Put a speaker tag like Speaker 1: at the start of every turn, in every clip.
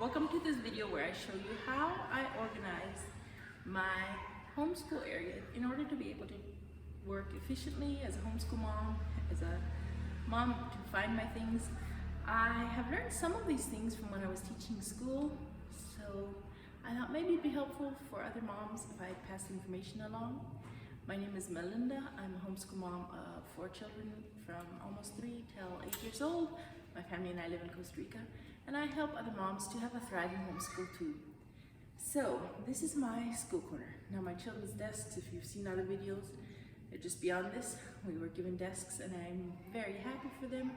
Speaker 1: Welcome to this video where I show you how I organize my homeschool area in order to be able to work efficiently as a homeschool mom, as a mom to find my things. I have learned some of these things from when I was teaching school, so I thought maybe it'd be helpful for other moms if I pass the information along. My name is Melinda. I'm a homeschool mom of 4 children from almost 3 till 8 years old. My family and I live in Costa Rica, and I help other moms to have a thriving homeschool too. So this is my school corner. Now my children's desks, if you've seen other videos, they're just beyond this. We were given desks and I'm very happy for them.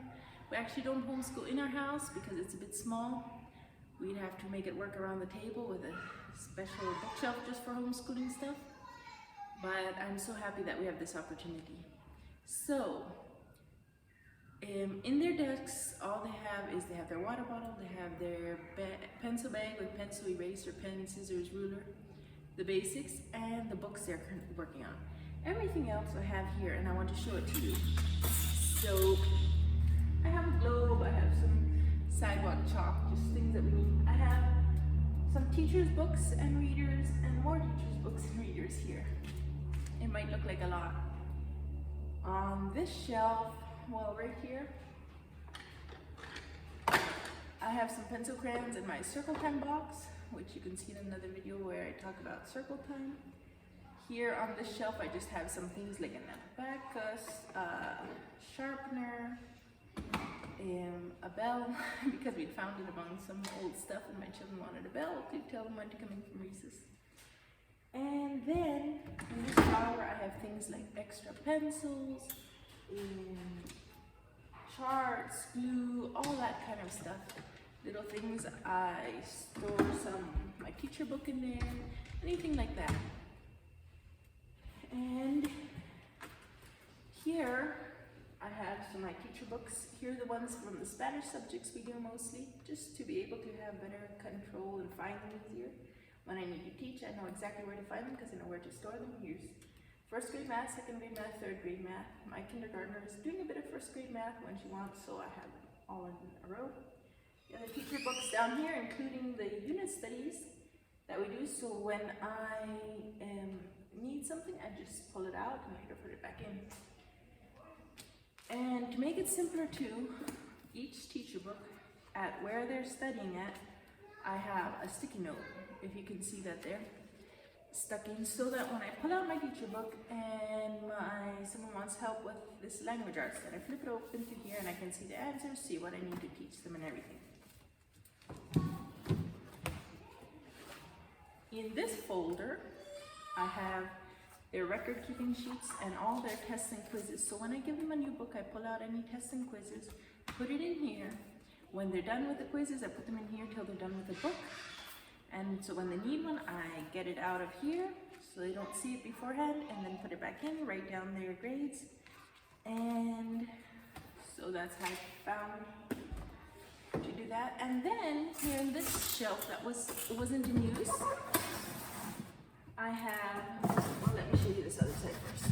Speaker 1: We actually don't homeschool in our house because it's a bit small. We'd have to make it work around the table with a special bookshelf just for homeschooling stuff. But I'm so happy that we have this opportunity. So, in their desks, all they have is they have their water bottle, they have their pencil bag with pencil, eraser, pen, scissors, ruler, the basics, and the books they're currently working on. Everything else I have here, and I want to show it to you. So, I have a globe, I have some sidewalk chalk, just things that we need. I have some teachers' books and readers, and more teachers' books and readers here. It might look like a lot. On this shelf, well, right here, I have some pencil crayons in my circle time box, which you can see in another video where I talk about circle time. Here on this shelf, I just have some things like an abacus, a sharpener, a bell, because we'd found it among some old stuff and my children wanted a bell to tell them when to come in from recess. And then in this drawer, I have things like extra pencils, charts, glue, all that kind of stuff. Little things. I store my teacher book in there, anything like that. And here I have some of my teacher books. Here are the ones from the Spanish subjects we do mostly, just to be able to have better control and find them easier. When I need to teach, I know exactly where to find them because I know where to store them. Here's first grade math, second grade math, third grade math. My kindergartner is doing a bit of first grade math when she wants, so I have them all in a row. The other teacher books down here, including the unit studies that we do, so when I need something, I just pull it out and I put it back in. And to make it simpler too, each teacher book, at where they're studying at, I have a sticky note, if you can see that there, stuck in, so that when I pull out my teacher book and someone wants help with this language arts, then I flip it open to here and I can see the answers, see what I need to teach them and everything. In this folder, I have their record keeping sheets and all their tests and quizzes. So when I give them a new book, I pull out any tests and quizzes, put it in here. When they're done with the quizzes, I put them in here till they're done with the book. And so when they need one, I get it out of here so they don't see it beforehand, and then put it back in, write down their grades. And so that's how I found to do that. And then here in this shelf that wasn't in use, I have, well, let me show you this other side first.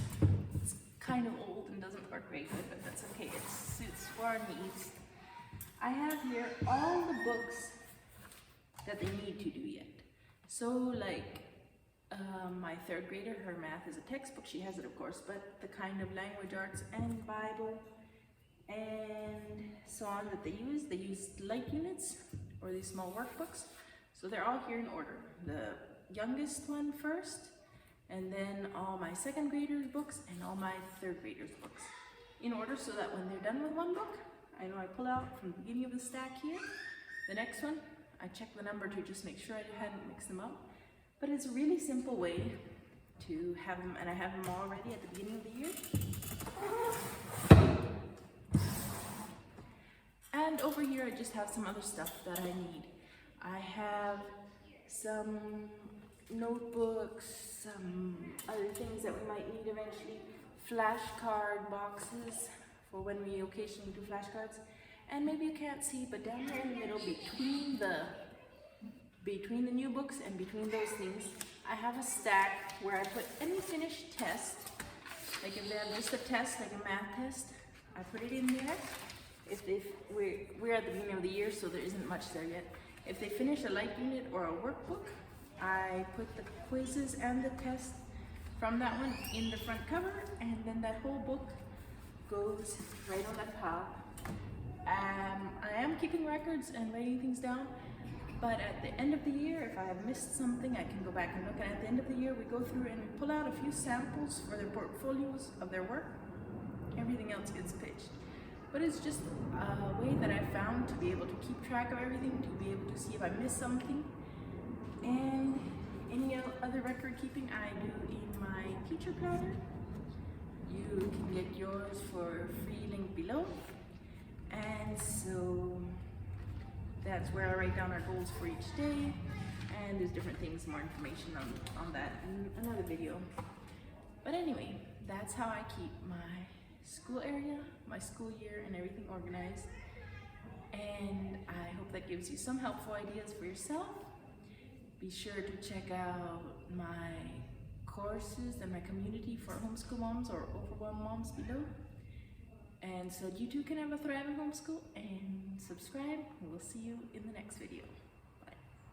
Speaker 1: It's kind of old and doesn't work very good, but that's okay. It suits for our needs. I have here all the books that they need to do yet. So like my 3rd grader, her math is a textbook, she has it of course, but the kind of language arts and Bible and so on that they use light units or these small workbooks. So they're all here in order. The youngest one first, and then all my 2nd graders books and all my 3rd graders books in order, so that when they're done with one book, I know I pull out from the beginning of the stack here, the next one, I check the number to just make sure I hadn't mixed them up. But it's a really simple way to have them, and I have them all ready at the beginning of the year. And over here I just have some other stuff that I need. I have some notebooks, some other things that we might need eventually, flashcard boxes for when we occasionally do flashcards. And maybe you can't see, but down here in the middle, between the new books and between those things, I have a stack where I put any finished test. Like if they have just a test, like a math test, I put it in there. We're at the beginning of the year, so there isn't much there yet. If they finish a light unit or a workbook, I put the quizzes and the tests from that one in the front cover, and then that whole book goes right on the top. I am keeping records and writing things down, but at the end of the year, if I have missed something, I can go back and look. And at the end of the year, we go through and we pull out a few samples for their portfolios of their work. Everything else gets pitched. But it's just a way that I found to be able to keep track of everything, to be able to see if I missed something. And any other record keeping I do in my teacher planner. You can get yours for free, link below. And so that's where I write down our goals for each day, and there's different things, more information on that in another video. But anyway, that's how I keep my school area, my school year, and everything organized. And I hope that gives you some helpful ideas for yourself. Be sure to check out my courses and my community for homeschool moms or overwhelmed moms below. And so you too can have a thriving homeschool, and subscribe. We'll see you in the next video.